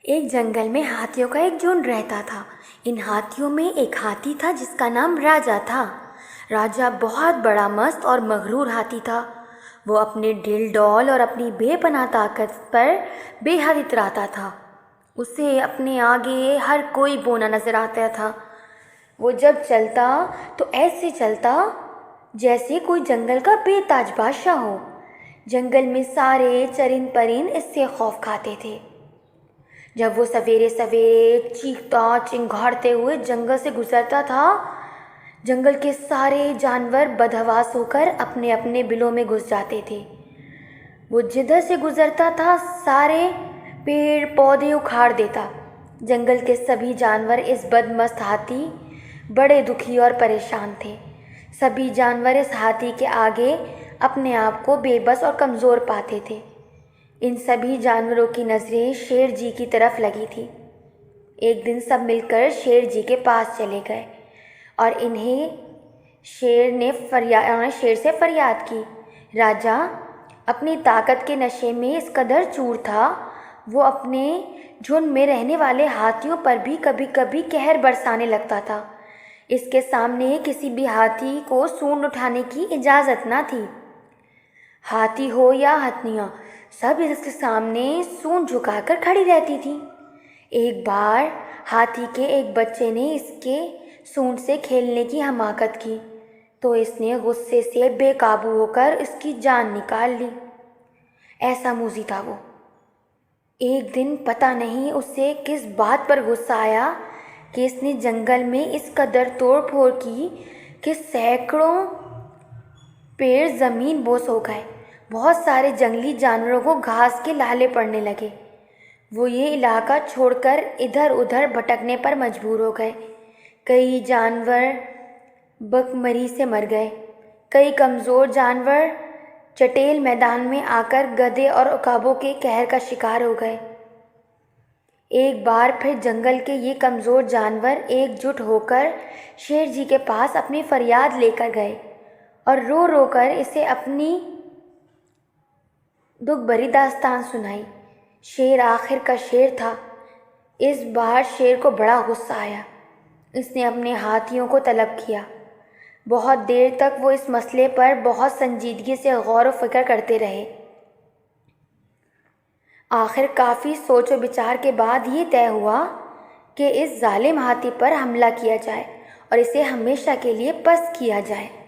ایک جنگل میں ہاتھیوں کا ایک جھنڈ رہتا تھا۔ ان ہاتھیوں میں ایک ہاتھی تھا جس کا نام راجا تھا۔ راجا بہت بڑا مست اور مغرور ہاتھی تھا۔ وہ اپنے ڈھیل ڈول اور اپنی بے پناہ طاقت پر بے حد اتراتا تھا۔ اسے اپنے آگے ہر کوئی بونا نظر آتا تھا۔ وہ جب چلتا تو ایسے چلتا جیسے کوئی جنگل کا بے تاج بادشاہ ہو۔ جنگل میں سارے چرند پرند اس سے خوف کھاتے تھے۔ جب وہ سویرے سویرے چیختا چنگھاڑتے ہوئے جنگل سے گزرتا تھا، جنگل کے سارے جانور بدحواس ہو کر اپنے اپنے بلوں میں گھس جاتے تھے۔ وہ جدھر سے گزرتا تھا سارے پیڑ پودے اکھاڑ دیتا۔ جنگل کے سبھی جانور اس بدمست ہاتھی بڑے دکھی اور پریشان تھے۔ سبھی جانور اس ہاتھی کے آگے اپنے آپ کو بے بس اور کمزور پاتے تھے۔ ان سبھی جانوروں کی نظریں شیر جی کی طرف لگی تھی۔ ایک دن سب مل کر شیر جی کے پاس چلے گئے اور شیر نے شیر سے فریاد کی۔ راجا اپنی طاقت کے نشے میں اس قدر چور تھا، وہ اپنے جھنڈ میں رہنے والے ہاتھیوں پر بھی کبھی کبھی قہر برسانے لگتا تھا۔ اس کے سامنے کسی بھی ہاتھی کو سونڈ اٹھانے کی اجازت نہ تھی۔ ہاتھی ہو یا ہتھیاں، سب اس کے سامنے سونڈ جھکا کر کھڑی رہتی تھی۔ ایک بار ہاتھی کے ایک بچے نے اس کے سونڈ سے کھیلنے کی حماقت کی تو اس نے غصے سے بے قابو ہو کر اس کی جان نکال لی۔ ایسا موذی تھا وہ۔ ایک دن پتہ نہیں اسے کس بات پر غصہ آیا کہ اس نے جنگل میں اس قدر توڑ پھوڑ کی کہ سینکڑوں پیڑ زمین بوس ہو گئے۔ بہت سارے جنگلی جانوروں کو گھاس کے لالے پڑنے لگے۔ وہ یہ علاقہ چھوڑ کر ادھر ادھر بھٹکنے پر مجبور ہو گئے۔ کئی جانور بھوک سے مر گئے۔ کئی کمزور جانور چٹیل میدان میں آ کر گدھے اور عقابوں کے قہر کا شکار ہو گئے۔ ایک بار پھر جنگل کے یہ کمزور جانور ایک جٹ ہو کر شیر جی کے پاس اپنی فریاد لے کر گئے اور رو رو کر اسے اپنی دکھ بھری داستان سنائی۔ شیر آخر کا شیر تھا۔ اس بار شیر کو بڑا غصہ آیا۔ اس نے اپنے ہاتھیوں کو طلب کیا۔ بہت دیر تک وہ اس مسئلے پر بہت سنجیدگی سے غور و فکر کرتے رہے۔ آخر کافی سوچ و بچار کے بعد یہ طے ہوا کہ اس ظالم ہاتھی پر حملہ کیا جائے اور اسے ہمیشہ کے لیے پست کیا جائے۔